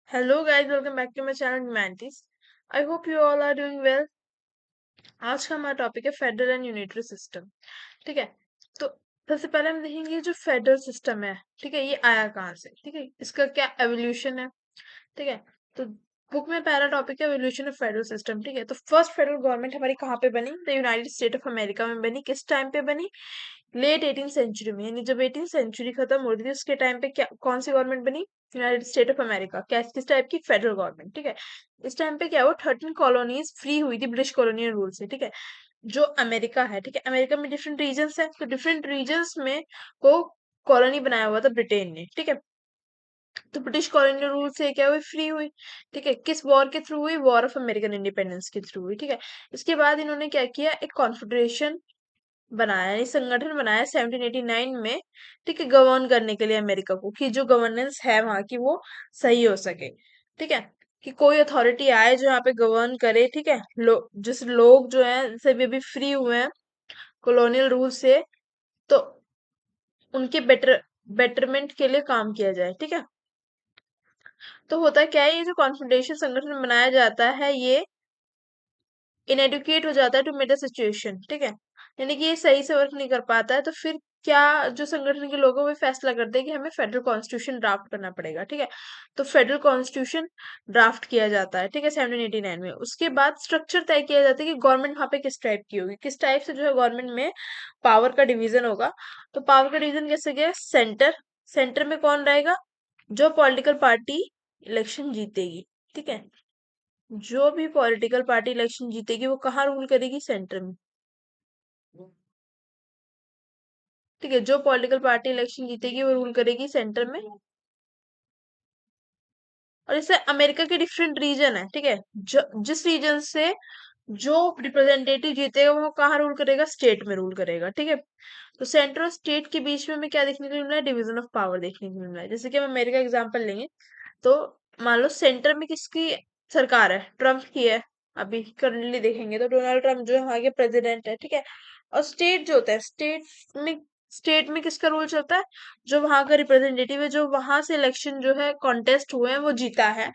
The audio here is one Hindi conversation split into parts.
Hello guys, welcome back to my channel Humanity. I hope you all are doing well. आज का हमारा टॉपिक है फेडरल एंड यूनिटरी सिस्टम। ठीक है, तो सबसे पहले हम देखेंगे जो फेडरल सिस्टम है। ठीक है, ये आया कहाँ से? ठीक है, इसका क्या एवोल्यूशन है? ठीक है, तो बुक में पहला टॉपिक है एवोल्यूशन ऑफ फेडरल सिस्टम। ठीक है, तो फर्स्ट फेडरल गवर्नमेंट हमारी कहाँ पे बनी? The United state of America में बनी। किस टाइम पे बनी? लेट 18th सेंचुरी में, यानी जब 18th सेंचुरी खत्म हो रही थी उसके टाइम पे क्या कौन सी गवर्नमेंट बनी? United state of America. क्या किस टाइप की? Federal government. ठीक है, इस टाइम पे क्या हुआ, 13 कॉलोनीज फ्री हुई थी ब्रिटिश कॉलोनियल रूल से। ठीक है, जो अमेरिका है, ठीक है, अमेरिका में डिफरेंट रीजन्स है, तो डिफरेंट रीजन्स में को कॉलोनी बनाया हुआ था ब्रिटेन ने। ठीक है, तो ब्रिटिश कॉलोनियल रूल से क्या हुई? फ्री हुई। ठीक है, किस वॉर के थ्रू हुई? वॉर ऑफ अमेरिकन इंडिपेंडेंस के थ्रू हुई। ठीक है, इसके बाद इन्होंने क्या किया, एक कॉन्फेडरेशन बनाया, ये संगठन बनाया 1789 में। ठीक है, गवर्न करने के लिए अमेरिका को, कि जो गवर्नेंस है वहां की वो सही हो सके। ठीक है, कि कोई अथॉरिटी आए जो यहाँ पे गवर्न करे। ठीक है, जिस लोग जो है जैसे भी फ्री हुए हैं कॉलोनियल रूल से, तो उनके बेटरमेंट के लिए काम किया जाए। ठीक है, तो होता क्या है, ये जो कॉन्फेडरेशन संगठन बनाया जाता है ये इनएडुकेट हो जाता है टू मेट द सिचुएशन। ठीक है, यानी कि ये सही से वर्क नहीं कर पाता है, तो फिर क्या, जो संगठन के लोग हैं वो फैसला करते हैं कि हमें फेडरल कॉन्स्टिट्यूशन ड्राफ्ट करना पड़ेगा। ठीक है, तो फेडरल कॉन्स्टिट्यूशन ड्राफ्ट किया जाता है। ठीक है, 1789 में। उसके बाद स्ट्रक्चर तय किया जाता है कि गवर्नमेंट वहां पे किस टाइप की होगी, किस टाइप से जो है गवर्नमेंट में पावर का डिवीजन होगा। तो पावर का डिवीजन कैसे गया? सेंटर, सेंटर में कौन रहेगा? जो पॉलिटिकल पार्टी इलेक्शन जीतेगी। ठीक है, जो भी पॉलिटिकल पार्टी इलेक्शन जीतेगी वो कहाँ रूल करेगी? सेंटर में। ठीक है, जो पॉलिटिकल पार्टी इलेक्शन जीतेगी वो रूल करेगी सेंटर में। और इससे अमेरिका के डिफरेंट रीजन है। ठीक है, जिस रीजन से जो रिप्रेजेंटेटिव जीतेगा वो कहाँ रूल करेगा? स्टेट में रूल करेगा। ठीक है, तो सेंटर और स्टेट के बीच में हमें क्या देखने को मिल रहा है? डिवीजन ऑफ पावर देखने को मिल रहा है। जैसे कि हम अमेरिका एग्जांपल लेंगे, तो मान लो सेंटर में किसकी सरकार है? ट्रम्प की है। अभी करंटली देखेंगे तो डोनाल्ड ट्रम्प जो है वहां के प्रेसिडेंट है। ठीक है, और स्टेट जो होता है, में स्टेट में किसका रूल चलता है? जो वहां का रिप्रेजेंटेटिव है, जो वहां से इलेक्शन जो है कॉन्टेस्ट हुए हैं वो जीता है,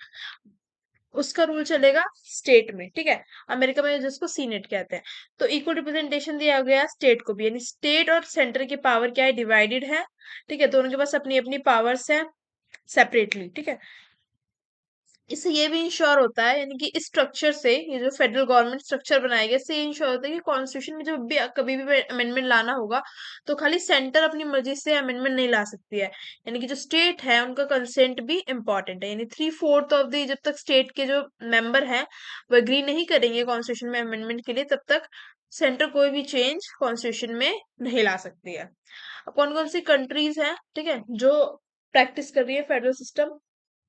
उसका रूल चलेगा स्टेट में। ठीक है, अमेरिका में जिसको सीनेट कहते हैं। तो इक्वल रिप्रेजेंटेशन दिया गया स्टेट को भी, यानी स्टेट और सेंटर की पावर क्या है? डिवाइडेड है। ठीक है, दोनों के पास अपनी अपनी पावर्स है सेपरेटली। ठीक है, इससे ये भी इंश्योर होता है, यानी कि इस स्ट्रक्चर से, ये जो फेडरल गवर्नमेंट स्ट्रक्चर बनाया गया, इससे ये इंश्योर होता है कि कॉन्स्टिट्यूशन में जब भी कभी भी अमेंडमेंट लाना होगा तो खाली सेंटर अपनी मर्जी से अमेंडमेंट नहीं ला सकती है, यानी कि जो स्टेट है उनका कंसेंट भी इम्पोर्टेंट है। यानी 3/4 ऑफ द, जब तक स्टेट के जो मेंबर हैं वो एग्री नहीं करेंगे कॉन्स्टिट्यूशन में अमेंडमेंट के लिए, तब तक सेंटर कोई भी चेंज कॉन्स्टिट्यूशन में नहीं ला सकती है। अब कौन कौन सी कंट्रीज हैं, ठीक है, जो प्रैक्टिस कर रही है फेडरल सिस्टम?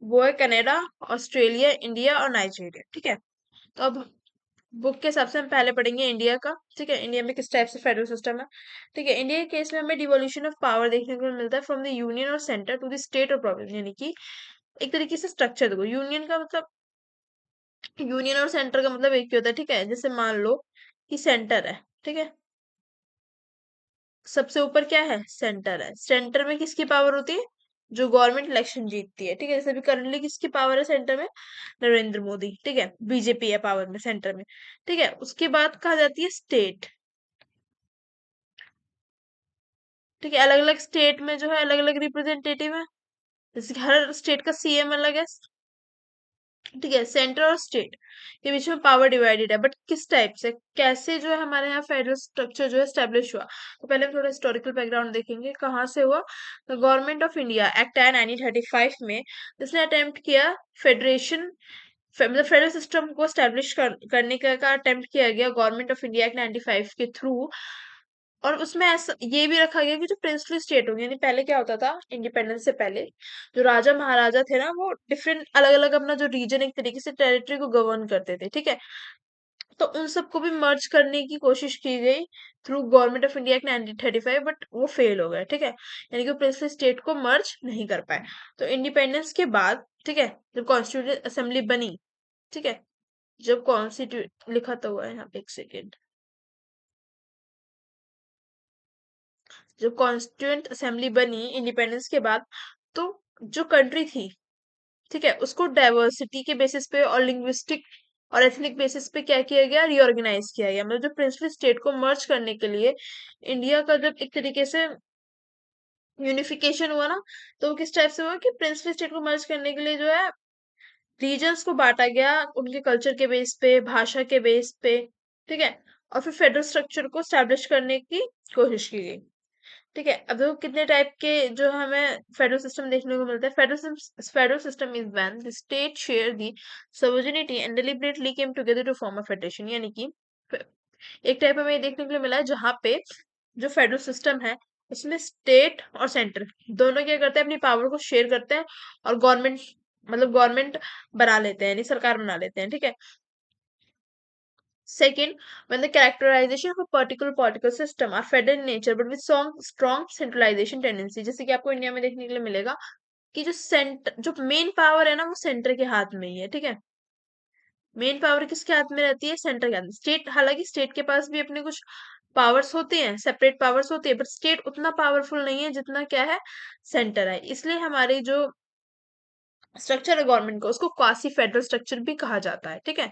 वो है कनाडा, ऑस्ट्रेलिया, इंडिया और नाइजीरिया। ठीक है, तो अब बुक के हिसाब से हम पहले पढ़ेंगे इंडिया का। ठीक है, इंडिया में किस टाइप से फेडरल सिस्टम है? ठीक है, इंडिया के केस में हमें डिवोल्यूशन ऑफ पावर देखने को मिलता है फ्रॉम द यूनियन और सेंटर टू द स्टेट और प्रोविंस, यानी कि एक तरीके से स्ट्रक्चर देखो, यूनियन का मतलब, यूनियन और सेंटर का मतलब एक ही होता है। ठीक है, जैसे मान लो कि सेंटर है। ठीक है, सबसे ऊपर क्या है? सेंटर है। सेंटर में किसकी पावर होती है? जो गवर्नमेंट इलेक्शन जीतती है। ठीक है, जैसे भी करंटली किसकी पावर है सेंटर में? नरेंद्र मोदी। ठीक है, बीजेपी है पावर में सेंटर में। ठीक है, उसके बाद कहा जाती है स्टेट। ठीक है, अलग अलग स्टेट में जो है अलग अलग रिप्रेजेंटेटिव है, जैसे कि हर स्टेट का सीएम अलग है। ठीक है, सेंटर और स्टेट के बीच में पावर डिवाइडेड है, बट किस टाइप से, कैसे जो है हमारे यहाँ फेडरल स्ट्रक्चर जो है स्टेब्लिश हुआ? तो पहले हम थोड़ा हिस्टोरिकल बैकग्राउंड देखेंगे, कहाँ से हुआ। तो गवर्नमेंट ऑफ इंडिया एक्ट आया 1935 में, जिसने अटेम्प्ट किया फेडरेशन, मतलब फेडरल सिस्टम को स्टैब्लिश करने का अटेम्प्ट किया गया गवर्नमेंट ऑफ इंडिया एक्ट 95 के थ्रू। और उसमें ऐसा ये भी रखा गया कि जो प्रिंसली स्टेट होंगे, यानी पहले क्या होता था इंडिपेंडेंस से पहले, जो राजा महाराजा थे ना वो डिफरेंट अलग अलग अपना जो रीजन एक तरीके से टेरिटरी को गवर्न करते थे। ठीक है, तो उन सबको भी मर्ज करने की कोशिश की गई through government of India act 1935, but वो फेल हो गए। ठीक है, यानी कि प्रिंसली स्टेट को मर्ज नहीं कर पाए। तो इंडिपेंडेंस के बाद, ठीक है, जब कॉन्स्टिट्यूंट असेंबली बनी, ठीक है, जब कॉन्स्टिट्यूट लिखा तो हुआ है यहाँ पे, एक सेकेंड, जब कॉन्स्टिट्यूंट असेंबली बनी इंडिपेंडेंस के बाद, तो जो कंट्री थी ठीक है, उसको डाइवर्सिटी के बेसिस पे और लिंग्विस्टिक और एथनिक बेसिस पे क्या किया गया, रीऑर्गेनाइज किया गया। मतलब जो प्रिंसली स्टेट को मर्ज करने के लिए इंडिया का जब एक तरीके से यूनिफिकेशन हुआ ना, तो वो किस टाइप से हुआ कि प्रिंसली स्टेट को मर्ज करने के लिए जो है रीजन्स को बांटा गया उनके कल्चर के बेस पे, भाषा के बेस पे, ठीक है, और फिर फेडरल स्ट्रक्चर को स्टैब्लिश करने की कोशिश की गई। ठीक है, अब देखो कितने टाइप के जो हमें फेडरल सिस्टम देखने को मिलता है। Federal system is when the state share the sovereignty and deliberately came together to form a federation, यानी कि एक टाइप हमें ये देखने को लिए मिला है जहाँ पे जो फेडरल सिस्टम है उसमें स्टेट और सेंटर दोनों क्या करते हैं, अपनी पावर को शेयर करते हैं और गवर्नमेंट मतलब गवर्नमेंट बना लेते हैं, यानी सरकार बना लेते हैं। ठीक है, second, when the characterization of a particular political system are federal in nature but with strong centralization tendency, जैसे कि आपको इंडिया में देखने के लिए मिलेगा कि जो मेन पावर है ना वो सेंटर के हाथ में ही है। ठीक है, मेन पावर किसके हाथ में रहती है, सेंटर के हाथ में। स्टेट, हालांकि स्टेट के पास भी अपने कुछ पावर्स होते हैं, सेपरेट पावर्स होती है, बट स्टेट उतना पावरफुल नहीं है जितना क्या है, सेंटर है। इसलिए हमारी जो स्ट्रक्चर है गवर्नमेंट का उसको क्वासी फेडरल स्ट्रक्चर भी कहा जाता है। ठीक है,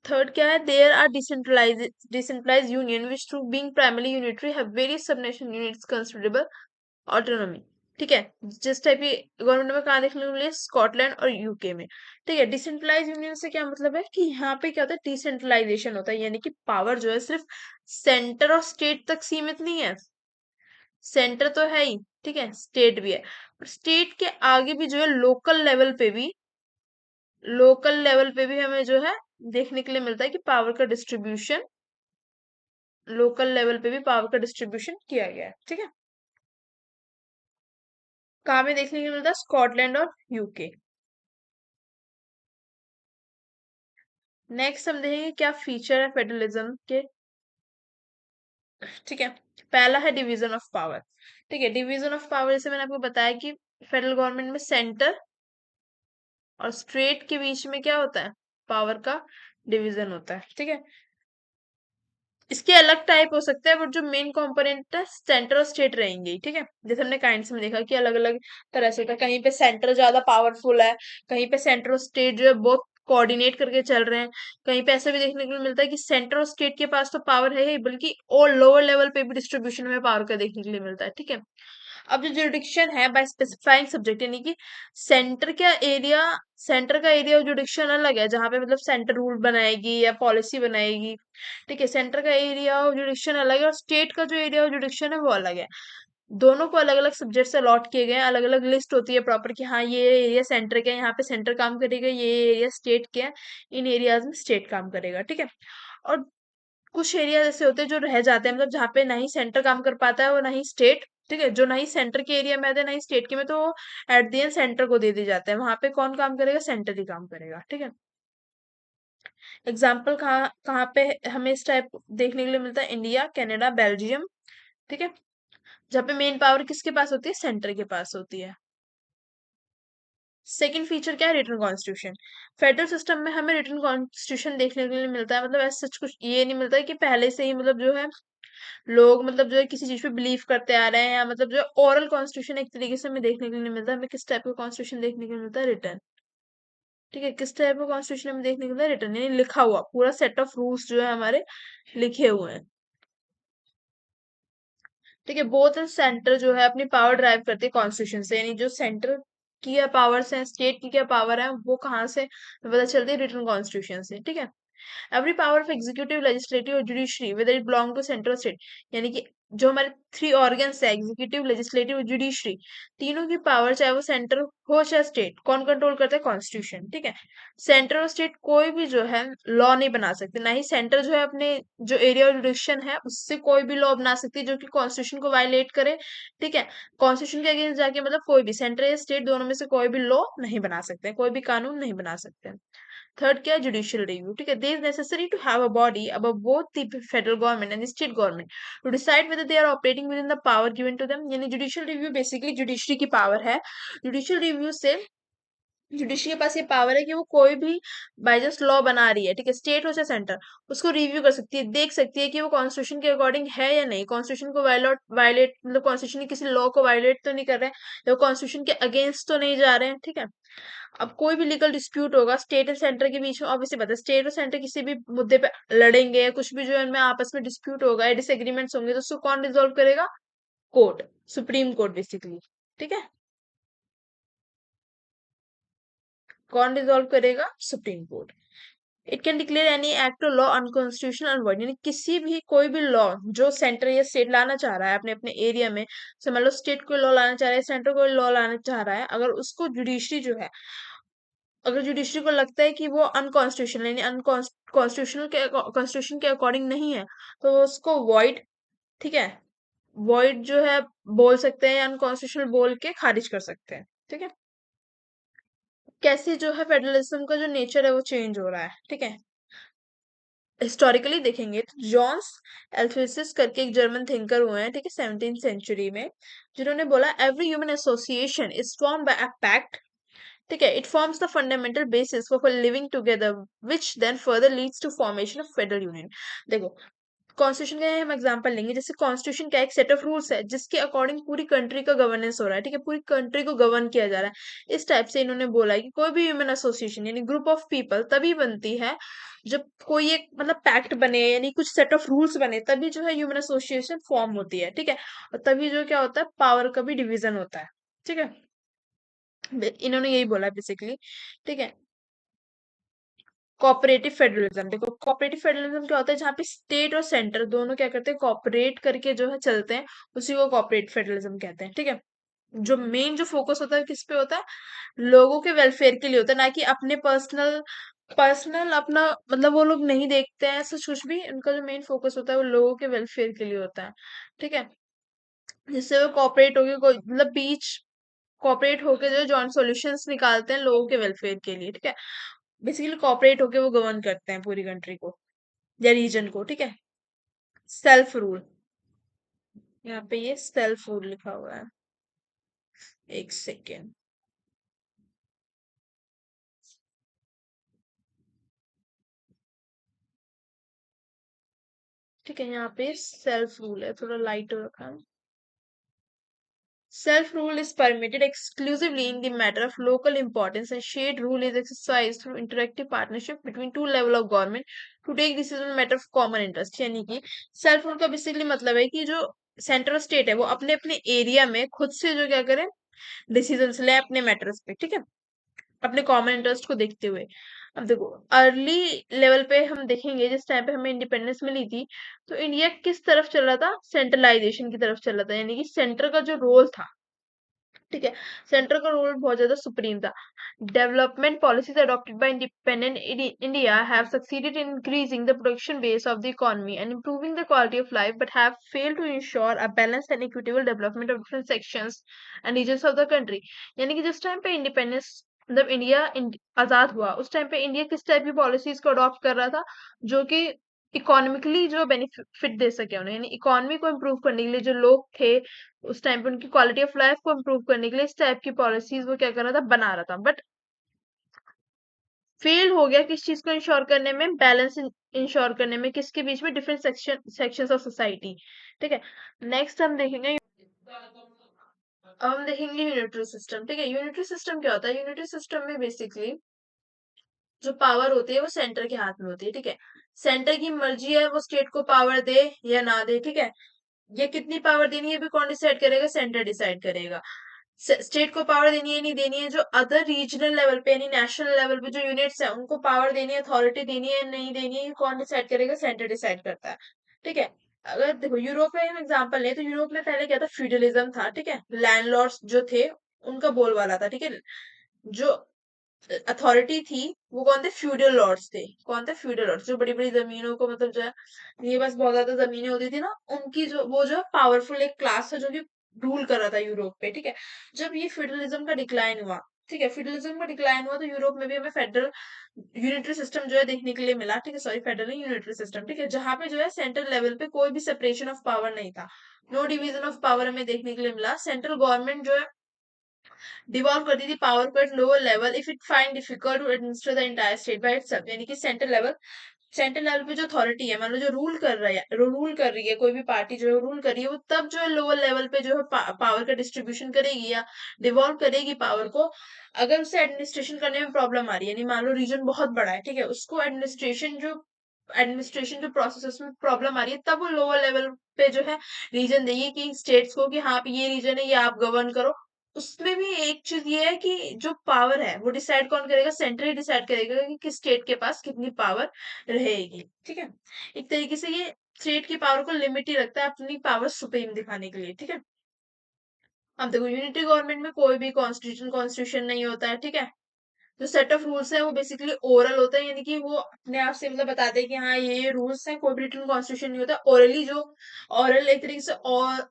थर्ड क्या है, there are decentralize union which through being primary unitary have various subnational units considerable autonomy. ठीक है, जिस टाइप की गवर्नमेंट में कहा देखने को मिली, स्कॉटलैंड और यूके में। ठीक है, डिसेंट्रलाइज यूनियन से क्या मतलब है कि यहाँ पे क्या होता है, डिसेंट्रलाइजेशन होता है, यानी कि पावर जो है सिर्फ सेंटर और स्टेट तक सीमित नहीं है। सेंटर तो है ही, ठीक है, स्टेट भी है, पर स्टेट के आगे भी जो है लोकल लेवल पे भी हमें जो है देखने के लिए मिलता है कि पावर का डिस्ट्रीब्यूशन, लोकल लेवल पे भी पावर का डिस्ट्रीब्यूशन किया गया है। ठीक है, कहाँ पे देखने के लिए मिलता है, स्कॉटलैंड और यूके। नेक्स्ट हम देखेंगे क्या फीचर है फेडरलिज्म के। ठीक है, पहला है डिवीजन ऑफ पावर। ठीक है, डिवीजन ऑफ पावर जैसे मैंने आपको बताया कि फेडरल गवर्नमेंट में सेंटर और स्टेट के बीच में क्या होता है, पावर का डिवीजन होता है। ठीक है, इसके अलग टाइप हो सकते हैं बट जो मेन कंपोनेंट है सेंटर और स्टेट रहेंगे ही। ठीक है, जैसे हमने काइंड्स में देखा कि अलग अलग तरह से होता है, कहीं पे सेंटर ज्यादा पावरफुल है, कहीं पे सेंटर और स्टेट जो है बहुत कोऑर्डिनेट करके चल रहे हैं, कहीं पे ऐसा भी देखने को मिलता है कि सेंटर और स्टेट के पास तो पावर है ही बल्कि और लोअर लेवल पे भी डिस्ट्रीब्यूशन में पावर का देखने के लिए मिलता है। ठीक है, अब जो जुरिडिक्शन है बाय स्पेसिफाइंग सब्जेक्ट, यानी कि सेंटर का एरिया सेंटर का एरिया ऑफ जुरिडिक्शन अलग है, जहां पे मतलब सेंटर रूल बनाएगी या पॉलिसी बनाएगी। ठीक है, सेंटर का एरिया ऑफ जुरिडिक्शन अलग है और स्टेट का जो एरिया ऑफ जुरिडिक्शन है वो अलग है। दोनों को अलग अलग सब्जेक्ट से अलॉट किए गए हैं, अलग अलग लिस्ट होती है प्रॉपर कि हाँ ये एरिया सेंटर का है, यहाँ पे सेंटर काम करेगा, ये एरिया स्टेट के है, इन एरियाज में स्टेट काम करेगा। ठीक है, और कुछ एरिया ऐसे होते हैं जो रह जाते हैं, मतलब जहाँ पे ना ही सेंटर काम कर पाता है और ना ही स्टेट। ठीक है, जो ना ही सेंटर के एरिया में आते हैं ना ही स्टेट के में, तो एट द एंड सेंटर को दे दी जाता है, वहां पे कौन काम करेगा, सेंटर ही काम करेगा। ठीक है, एग्जाम्पल कहाँ कहाँ पे हमें इस टाइप देखने के लिए मिलता है, इंडिया, कनाडा, बेल्जियम। ठीक है, जहाँ पे मेन पावर किसके पास होती है, सेंटर के पास होती है। सेकंड फीचर क्या है, रिटन कॉन्स्टिट्यूशन। फेडरल सिस्टम में हमें रिटन कॉन्स्टिट्यूशन देखने के लिए मिलता है, मतलब ऐसा सच कुछ ये नहीं मिलता है कि पहले से ही मतलब जो है लोग मतलब जो है किसी चीज पे बिलीव करते आ रहे हैं, या मतलब जो है ओरल कॉन्स्टिट्यूशन एक तरीके से हमें देखने के लिए नहीं मिलता। हमें किस टाइप का कॉन्स्टिट्यूशन देखने के लिए मिलता है, रिटर्न। ठीक है, किस टाइप का कॉन्स्टिट्यूशन हमें देखने को मिलता है, रिटर्न, यानी लिखा हुआ पूरा सेट ऑफ रूल्स जो है हमारे लिखे हुए हैं। ठीक है, बोथ सेंटर जो है अपनी पावर ड्राइव करती है कॉन्स्टिट्यूशन से, यानी जो सेंटर की क्या पावर्स हैं, स्टेट की क्या पावर है, वो कहाँ से पता चलती है, रिटर्न कॉन्स्टिट्यूशन से। ठीक है, every power of executive, legislative और judiciary whether it belong to central state, यानी कि जो हमारे थ्री ऑर्गन्स है, एग्जीक्यूटिव, लेजिस्लेटिव और जुडिशरी, तीनों की पावर चाहे वो सेंटर हो चाहे स्टेट, कौन कंट्रोल करता है, कॉन्स्टिट्यूशन। ठीक है, सेंटर और स्टेट कोई भी जो है लॉ नहीं बना सकते, ना ही सेंटर जो है अपने जो एरिया ऑफ जुडिक्शन है उससे कोई भी लॉ बना सकती है जो कि कॉन्स्टिट्यूशन को वायलेट करे। ठीक है, कॉन्स्टिट्यूशन के अगेंस्ट जाके मतलब कोई भी सेंटर या स्टेट दोनों में से कोई भी लॉ नहीं बना सकते, कोई भी कानून नहीं बना सकते। थर्ड क्या है, जुडिशियल रिव्यू। ठीक है, they is necessary to have a body above both the federal government and state government to decide whether they are operating within the power given to them, यानी जुडिशियल रिव्यू बेसिकली जुडिशरी की पावर है। जुडिशियल रिव्यू से जुडिशरी के पास ये पावर है कि वो कोई भी बाई चांस लॉ बना रही है, ठीक है, स्टेट हो चाहे सेंटर, उसको रिव्यू कर सकती है, देख सकती है कि वो कॉन्स्टिट्यूशन के अकॉर्डिंग है या नहीं, कॉन्स्टिट्यूशन को वायलेट मतलब कॉन्स्टिट्यूशन किसी लॉ को वायलेट तो नहीं कर रहे हैं, या कॉन्स्टिट्यूशन के अगेंस्ट तो नहीं जा रहे हैं, ठीक है। अब कोई भी लीगल डिस्प्यूट होगा स्टेट और सेंटर के बीच में, ऑब्वियसली पता है स्टेट और सेंटर किसी भी मुद्दे पे लड़ेंगे या कुछ भी जो है उनमें आपस में डिस्प्यूट होगा या डिसएग्रीमेंट्स होंगे, तो उसको कौन रिजोल्व करेगा? कोर्ट, सुप्रीम कोर्ट बेसिकली, ठीक है। कौन रिजोल्व करेगा? Supreme court. It can declare any act और लॉ अनकॉन्स्टिट्यूशनल और void, यानी किसी भी कोई भी लॉ जो सेंटर या स्टेट लाना चाह रहा है अपने अपने एरिया में, से मान लो स्टेट कोई लॉ लाना चाह रहा है, सेंटर कोई लॉ लाना चाह रहा है, अगर उसको जुडिशरी जो है, अगर जुडिशरी को लगता है कि वो अनकॉन्स्टिट्यूशनल यानी कॉन्स्टिट्यूशन के अकॉर्डिंग नहीं है, तो वो उसको वॉइड, ठीक है, वॉइड जो है बोल सकते हैं, अनकॉन्स्टिट्यूशनल बोल के खारिज कर सकते हैं, ठीक है। कैसे जो है फेडरलिज्म का जो नेचर है वो चेंज हो रहा है, ठीक है। हिस्टोरिकली देखेंगे तो जॉन्स एल्फिसिस करके एक जर्मन थिंकर हुए हैं, ठीक है, 17th सेंचुरी में, जिन्होंने बोला every human association is form by a pact, ठीक है, it forms the fundamental basis for living together which then further leads to formation of federal union. देखो, कॉन्स्टिट्यूशन का हम एग्जांपल लेंगे, जैसे कॉन्स्टिट्यूशन का एक सेट ऑफ रूल्स है जिसके अकॉर्डिंग पूरी कंट्री का गवर्नेंस हो रहा है, ठीक है, पूरी कंट्री को गवर्न किया जा रहा है। इस टाइप से इन्होंने बोला है कि कोई भी ह्यूमन एसोसिएशन यानी ग्रुप ऑफ पीपल तभी बनती है जब कोई एक मतलब पैक्ट बने यानी कुछ सेट ऑफ रूल्स बने, तभी जो है ह्यूमन एसोसिएशन फॉर्म होती है, ठीक है। और तभी जो क्या होता है, पावर का भी डिवीजन होता है, ठीक है। इन्होंने यही बोला बेसिकली, ठीक है। कोऑपरेटिव फेडरलिज्म, देखो कोऑपरेटिव फेडरलिज्म क्या होता है, जहाँ पे स्टेट और सेंटर दोनों क्या करते हैं, कोऑपरेट करके जो है चलते हैं, उसी को कोऑपरेटिव फेडरलिज्म कहते हैं, ठीक है। जो मेन जो फोकस होता है किस पे होता है, लोगों के वेलफेयर के लिए होता है, ना कि अपने पर्सनल पर्सनल अपना मतलब वो लोग नहीं देखते हैं ऐसा कुछ भी, उनका जो मेन फोकस होता है वो लोगों के वेलफेयर के लिए होता है, ठीक है। जिससे वो कोऑपरेट होके कोई मतलब बीच कोऑपरेट होके जो जॉइंट सॉल्यूशंस निकालते हैं लोगों के वेलफेयर के लिए, ठीक है। बेसिकली कोऑपरेट होके वो गवर्न करते हैं पूरी कंट्री को या रीजन को, ठीक है। सेल्फ रूल, यहाँ पे ये सेल्फ रूल लिखा हुआ है, एक सेकेंड, ठीक है, यहाँ पे सेल्फ रूल है, थोड़ा लाइट हो रखा है। Self rule is permitted exclusively in the matter of local importance, and shared rule is exercised through interactive partnership between two level of government to take decision on matter of common interest। यानी कि सेल्फ रूल का बेसिकली मतलब है कि जो सेंट्रल स्टेट है वो अपने अपने एरिया में खुद से जो क्या करे, डिसीजन ले अपने मैटर्स पे, ठीक है, अपने कॉमन इंटरेस्ट को देखते हुए। अब देखो, अर्ली लेवल पे हम देखेंगे जिस टाइम पे हमें इंडिपेंडेंस मिली थी, तो इंडिया किस तरफ चल रहा था, सेंट्रलाइजेशन की तरफ चल रहा था, यानी कि सेंटर का जो रोल था, ठीक है, सेंटर का रोल बहुत ज्यादा सुप्रीम था। Development policies adopted by independent India have succeeded in increasing the production base of the economy and improving the quality of life, but have failed to ensure a balanced and equitable development of different sections and regions of the country. यानी कि जिस टाइम पे इंडिपेंडेंस मतलब इंडिया आजाद हुआ, उस टाइम पे इंडिया किस टाइप की पॉलिसीज को अडॉप्ट कर रहा था, जो कि इकोनॉमिकली जो बेनिफिट दे सके उन्हें, यानी इकोनॉमी को इम्प्रूव करने के लिए जो लोग थे उस टाइम पे उनकी क्वालिटी ऑफ लाइफ को इम्प्रूव करने के लिए इस टाइप की पॉलिसीज वो क्या कर रहा था, बना रहा था, बट फेल हो गया किस चीज को इंश्योर करने में, बैलेंस इंश्योर करने में, किसके बीच में, डिफरेंट सेक्शंस ऑफ सोसाइटी, ठीक है। नेक्स्ट हम देखेंगे, अब हम देखेंगे यूनिटरी सिस्टम, ठीक है। यूनिटरी सिस्टम क्या होता है, यूनिटरी सिस्टम में बेसिकली जो पावर होती है वो सेंटर के हाथ में होती है, ठीक है। सेंटर की मर्जी है वो स्टेट को पावर दे या ना दे, ठीक है। ये कितनी पावर देनी है भी कौन डिसाइड करेगा, सेंटर डिसाइड करेगा। स्टेट को पावर देनी है नहीं देनी है, जो अदर रीजनल लेवल पे यानी नेशनल लेवल पे जो यूनिट्स है उनको पावर देनी है, अथॉरिटी देनी है नहीं देनी है, ये कौन डिसाइड करेगा, सेंटर डिसाइड करता है, ठीक है। अगर देखो यूरोप में हम एग्जांपल लें तो यूरोप में पहले क्या था, फ्यूडलिज्म था, ठीक है, लैंडलॉर्ड्स जो थे उनका बोलबाला था, ठीक है। जो अथॉरिटी थी वो कौन थे, फ्यूडल लॉर्ड्स थे, कौन थे, फ्यूडल लॉर्ड्स, जो बड़ी बड़ी जमीनों को मतलब जो है ये बस बहुत ज्यादा जमीनें होती थी ना, उनकी जो वो जो पावरफुल एक क्लास है जो कि रूल कर रहा था यूरोप पे, ठीक है। जब ये फेडरलिज्म का डिक्लाइन हुआ, ठीक है, फेडरलिज्म का डिक्लाइन हुआ तो यूरोप में भी हमें फेडरल यूनिटरी सिस्टम जो है देखने के लिए मिला, ठीक है, सॉरी फेडरल यूनिटरी सिस्टम, ठीक है, जहाँ पे जो है सेंट्रल लेवल पे कोई भी सेपरेशन ऑफ पावर नहीं था, नो डिवीजन ऑफ पावर हमें देखने के लिए मिला। सेंट्रल गवर्नमेंट जो है डिवॉल्व कर दी थी पावर को at lower level if it find difficult to administer the entire state by itself, यानी कि सेंट्रल लेवल पे जो अथॉरिटी है, मान लो जो रूल कर रही है कोई भी पार्टी जो है रूल कर रही है, वो तब जो है लोअर लेवल पे जो है पावर का डिस्ट्रीब्यूशन करेगी या डिवॉल्व करेगी पावर को, अगर उसे एडमिनिस्ट्रेशन करने में प्रॉब्लम आ रही है। यानी मान लो रीजन बहुत बड़ा है, ठीक है, उसको एडमिनिस्ट्रेशन जो प्रोसेस है उसमें प्रॉब्लम आ रही है, तब वो लोअर लेवल पे जो है रीजन देगी कि स्टेट्स को कि हाँ आप ये रीजन है, ये आप गवर्न करो। उसमें भी एक चीज ये है कि जो पावर है वो डिसाइड कौन करेगा, सेंटर ही डिसाइड करेगा कि किस स्टेट के पास कितनी पावर रहेगी। ठीक है, एक तरीके से ये स्टेट की पावर को लिमिट ही रखता है अपनी पावर सुप्रीम दिखाने के लिए। ठीक है, अब देखो यूनिटी गवर्नमेंट में कोई भी कॉन्स्टिट्यूशन नहीं होता है। ठीक है, जो सेट ऑफ रूल्स है वो बेसिकली ओरल होता है, यानी कि वो अपने आप से मतलब बताते हैं कि हाँ ये रूल्स हैं, कोई भी रिटन कॉन्स्टिट्यूशन नहीं होता। ओरली जो ओरल एक तरीके से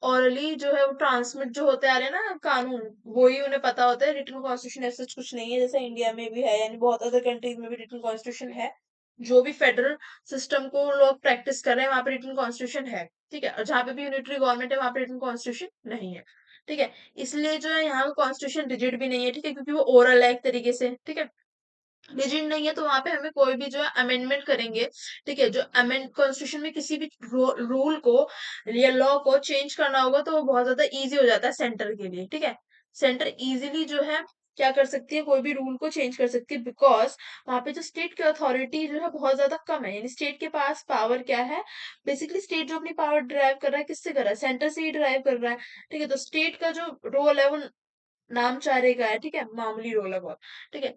ओरली जो है वो ट्रांसमिट जो होते आ रहे हैं ना कानून, वो ही उन्हें पता होता है। रिटन कॉन्स्टिट्यूशन ऐसा कुछ नहीं है, जैसे इंडिया में भी है, यानी बहुत अदर कंट्रीज में भी रिटन कॉन्स्टिट्यूशन है। जो भी फेडरल सिस्टम को लोग प्रैक्टिस कर रहे हैं वहां पे रिटन कॉन्स्टिट्यूशन है। ठीक है, और जहाँ पे भी यूनिटरी गवर्नमेंट है वहां पे रिटन कॉन्स्टिट्यूशन नहीं है। ठीक है, इसलिए जो है यहाँ का कॉन्स्टिट्यूशन रिजिड भी नहीं है। ठीक है, क्योंकि वो ओरल है एक तरीके से। ठीक है, रिजिड नहीं है तो वहां पे हमें कोई भी जो है अमेंडमेंट करेंगे, ठीक है, जो अमेंड कॉन्स्टिट्यूशन में किसी भी रूल को या लॉ को चेंज करना होगा तो वो बहुत ज्यादा इजी हो जाता है सेंटर के लिए। ठीक है, सेंटर इजीली जो है क्या कर सकती है, कोई भी रूल को चेंज कर सकती है, बिकॉज वहां पे जो स्टेट की अथॉरिटी जो है बहुत ज्यादा कम है। यानी स्टेट के पास पावर क्या है, बेसिकली स्टेट जो अपनी पावर ड्राइव कर रहा है किससे कर रहा है, सेंटर से ही ड्राइव कर रहा है। ठीक है, तो स्टेट का जो रोल है वो नाम चारे का है। ठीक है, मामूली रोल है बहुत। ठीक है,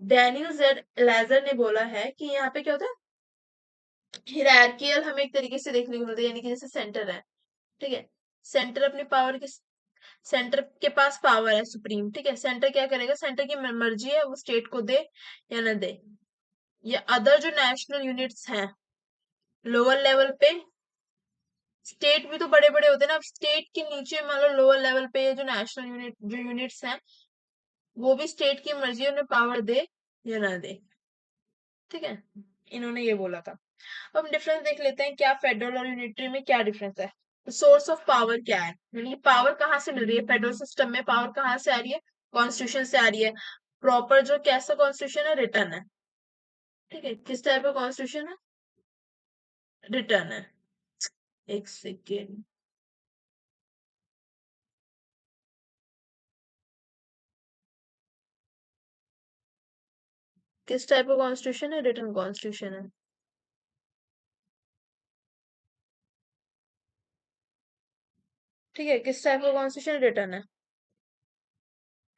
डैनियल जेड लेजर ने बोला है कि यहाँ पे क्या होता है, हिरार्कियल हमें एक तरीके से देखने को मिलता है, यानी कि जैसे सेंटर है। ठीक है, सेंटर अपनी पावर के सेंटर के पास पावर है सुप्रीम। ठीक है, सेंटर क्या करेगा, सेंटर की मर्जी है वो स्टेट को दे या ना दे। या अदर जो नेशनल यूनिट्स हैं लोअर लेवल पे, स्टेट भी तो बड़े बड़े होते हैं ना, अब स्टेट के नीचे मान लो लोअर लेवल पे जो नेशनल यूनिट्स हैं वो भी स्टेट की मर्जी है, उन्हें पावर दे या ना दे। ठीक है, इन्होंने ये बोला था। अब हम डिफरेंस देख लेते हैं, क्या फेडरल और यूनिटरी में क्या डिफरेंस है। सोर्स ऑफ पावर क्या है, यानी पावर कहाँ से मिल रही है फेडरल सिस्टम में, पावर कहाँ से आ रही है, कॉन्स्टिट्यूशन से आ रही है। प्रॉपर जो कैसा कॉन्स्टिट्यूशन है, रिटर्न है। ठीक है, किस टाइप का कॉन्स्टिट्यूशन है, रिटर्न है। एक सेकेंड, किस टाइप का कॉन्स्टिट्यूशन है, रिटर्न कॉन्स्टिट्यूशन है। ठीक है, किस टाइप का कॉन्स्टिट्यूशन, रिटर्न है।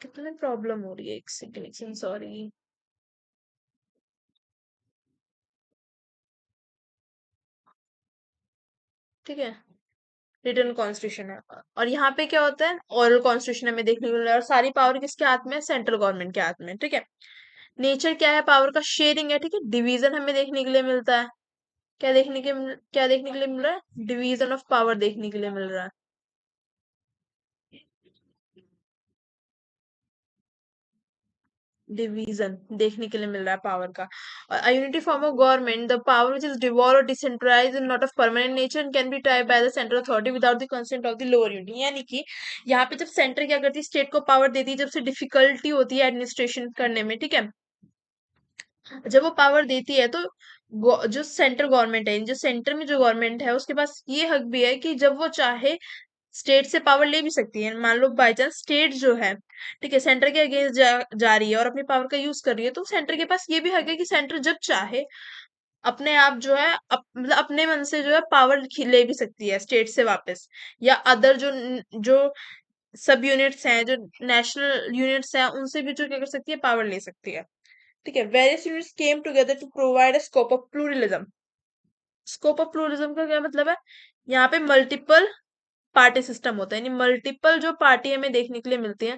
कितनी प्रॉब्लम हो रही है, एक सेकेंड सॉरी। ठीक है, रिटर्न कॉन्स्टिट्यूशन है। और यहाँ पे क्या होता है, ओरल कॉन्स्टिट्यूशन हमें देखने को मिल रहा है, और सारी पावर किसके हाथ में है, सेंट्रल गवर्नमेंट के हाथ में। ठीक है, नेचर क्या है पावर का, शेयरिंग है। ठीक है, डिवीजन हमें देखने के लिए मिलता है। क्या देखने के लिए मिल रहा है, डिवीजन ऑफ पावर देखने के लिए मिल रहा है। डिवीजन देखने के लिए मिल रहा है पावर का। और unity form of government, the power which is devolve और decentralized and not of permanent nature and can be type by the central authority without the consent of the lower unity. यानी कि यहाँ पे जब सेंटर क्या करती है, स्टेट को पावर देती है जब से डिफिकल्टी होती है एडमिनिस्ट्रेशन करने में। ठीक है, जब वो पावर देती है तो जो सेंट्रल गवर्नमेंट है, जो सेंटर में जो गवर्नमेंट है उसके पास ये हक भी है कि जब वो चाहे स्टेट से पावर ले भी सकती है। मान लो बाई चांस स्टेट जो है, ठीक है, सेंटर के अगेंस्ट जा रही है और अपनी पावर का यूज कर रही है, तो सेंटर के पास ये भी हक है कि सेंटर जब चाहे अपने आप जो है मतलब अपने मन से जो है पावर ले भी सकती है स्टेट से वापस। या अदर जो सब यूनिट्स हैं, जो नेशनल यूनिट्स हैं, उनसे भी जो क्या कर सकती है, पावर ले सकती है। ठीक है, various units came together to provide a scope of pluralism. Scope of pluralism का क्या मतलब है, यहाँ पे मल्टीपल पार्टी सिस्टम होता है, यानी मल्टीपल जो पार्टी हमें देखने के लिए मिलती है।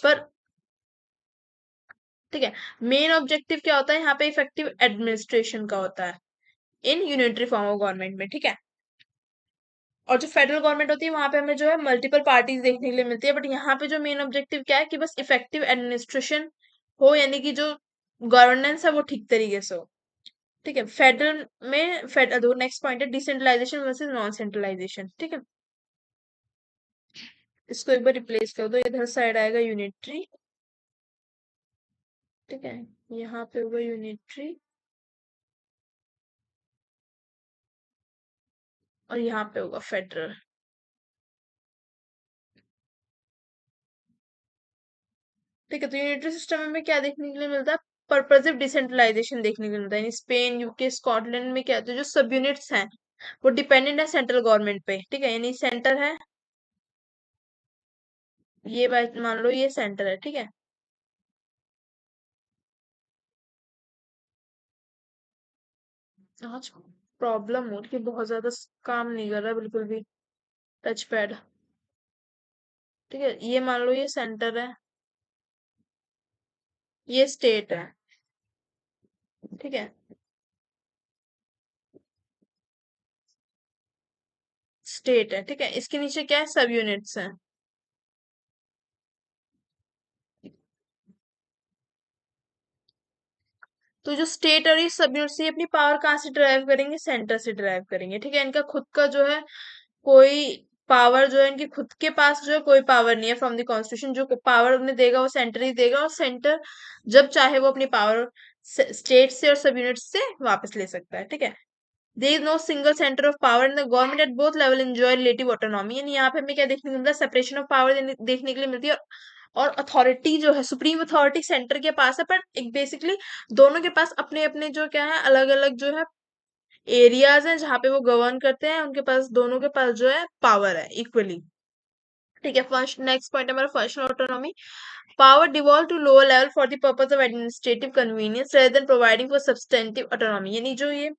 पर ठीक है, मेन ऑब्जेक्टिव क्या होता है यहाँ पे, इफेक्टिव एडमिनिस्ट्रेशन का होता है इन यूनिटरी फॉर्म ऑफ गवर्नमेंट में। ठीक है, और जो फेडरल गवर्नमेंट होती है वहां पे हमें जो है मल्टीपल पार्टीज देखने के लिए मिलती है, बट यहाँ पे जो मेन ऑब्जेक्टिव क्या है कि बस इफेक्टिव एडमिनिस्ट्रेशन हो, यानी कि जो गवर्नेंस है वो ठीक तरीके से हो। ठीक है, फेडरल में नेक्स्ट पॉइंट है डिसेंट्रलाइजेशन वर्सेस नॉन सेंट्रलाइजेशन। ठीक है, इसको एक बार रिप्लेस कर दो, इधर साइड आएगा यूनिटरी। ठीक है, यहाँ पे होगा यूनिटरी और यहाँ पे होगा फेडरल। ठीक है, तो यूनिटरी सिस्टम में क्या देखने के लिए मिलता है? पर्पसिव डिसेंट्रलाइजेशन देखने को मिलता है। यानी स्पेन, यूके, स्कॉटलैंड में क्या होता है, जो सब यूनिट्स हैं वो डिपेंडेंट है सेंट्रल गवर्नमेंट पे। ठीक है, यानी सेंटर है, ये बात मान लो ये सेंटर है। ठीक है, आज प्रॉब्लम हो रही है बहुत ज्यादा, काम नहीं कर रहा बिल्कुल भी टच पैड। ठीक है, ये मान लो ये सेंटर है, ये स्टेट है। ठीक है, स्टेट है। ठीक है, इसके नीचे क्या है? सब यूनिट्स हैं। तो जो स्टेट और ये सब यूनिट्स ये अपनी पावर कहाँ से ड्राइव करेंगे? सेंटर से ड्राइव करेंगे। ठीक है, इनका खुद का जो है कोई पावर जो है, इनके खुद के पास जो है कोई पावर नहीं है। फ्रॉम द कॉन्स्टिट्यूशन जो पावर उन्हें देगा वो सेंटर ही देगा, और सेंटर जब चाहे वो अपनी पावर स्टेट से और सब यूनिट से वापस ले सकता है। ठीक है, there is no single centre of power in the government at both level enjoy relative autonomy. यानी यहाँ पे हमें क्या देखने को मिलता है? सेपरेशन ऑफ पावर देखने के लिए मिलती है। और अथॉरिटी जो है, सुप्रीम अथॉरिटी सेंटर के पास है, पर एक बेसिकली दोनों के पास अपने अपने जो क्या है, अलग अलग जो है एरियाज हैं जहाँ पे वो गवर्न करते हैं। उनके पास दोनों के पास जो है पावर है इक्वली। ठीक है, फर्स्ट नेक्स्ट पॉइंट हमारा functional autonomy. Power devolve to lower level for the purpose of administrative convenience rather than providing for substantive autonomy. यानी जो ये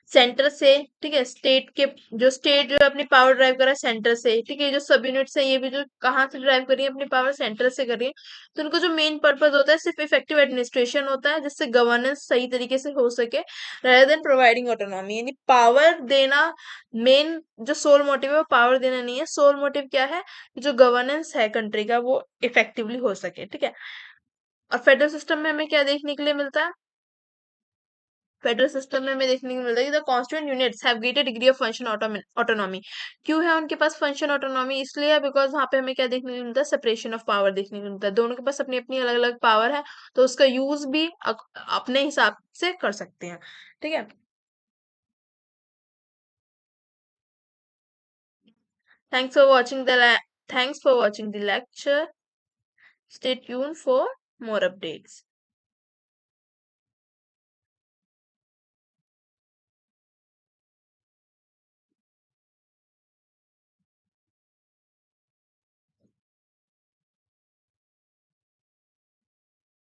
सेंटर से, ठीक है, स्टेट के, जो स्टेट जो है अपनी पावर ड्राइव कर रहा है सेंटर से। ठीक है, ये जो सब यूनिट्स है ये भी जो कहाँ से ड्राइव कर रही है? अपनी पावर सेंटर से कर रही है। तो उनको जो मेन पर्पस होता है सिर्फ इफेक्टिव एडमिनिस्ट्रेशन होता है, जिससे गवर्नेंस सही तरीके से हो सके, rather देन प्रोवाइडिंग ऑटोनॉमी। यानी पावर देना मेन जो सोल मोटिव है वो पावर देना नहीं है। सोल मोटिव क्या है? जो गवर्नेंस है कंट्री का वो इफेक्टिवली हो सके। ठीक है, और फेडरल सिस्टम में हमें क्या देखने के लिए मिलता है? फेडरल सिस्टम में हमें देखने को मिलता है कि the constituent units have greater degree of function autonomy. क्यों है उनके पास फंक्शन ऑटोनॉमी? इसलिए है बिकॉज वहां पे हमें क्या देखने को मिलता है? सेपरेशन ऑफ पावर देखने को मिलता है। दोनों के पास अपनी अपनी अलग अलग पावर है, तो उसका यूज भी अपने हिसाब से कर सकते हैं। ठीक है, thanks for watching the thanks for watching the lecture. Stay tune for more updates.